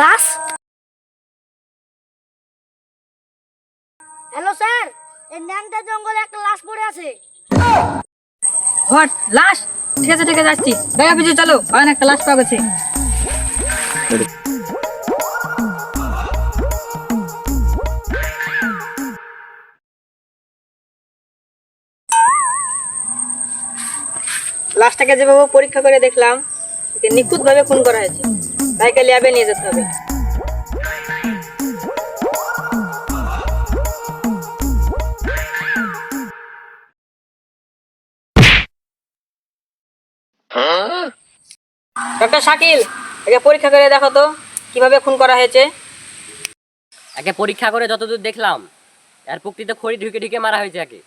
লাশ? Hello sir, এই ন্যাংটা জঙ্গলে একটা লাশ পড়ে আছে। হোয়াট, লাশ? ঠিক আছে যাচ্ছি। দয়া পিছু চলো, কারণ একটা লাশ পাওয়া গেছে। লাশটাকে যেভাবে পরীক্ষা করে দেখলাম, একে নিখুঁত ভাবে খুন করা হয়েছে, তাই ল্যাবে নিয়ে যেতে হবে। ডক্টর শাকিল, একে পরীক্ষা করে দেখো তো কিভাবে খুন করা হয়েছে। একে পরীক্ষা করে যতদূর দেখলাম, এর প্রকৃতিতে খড়ি ঢুকে ঢুকে মারা হয়েছে একে।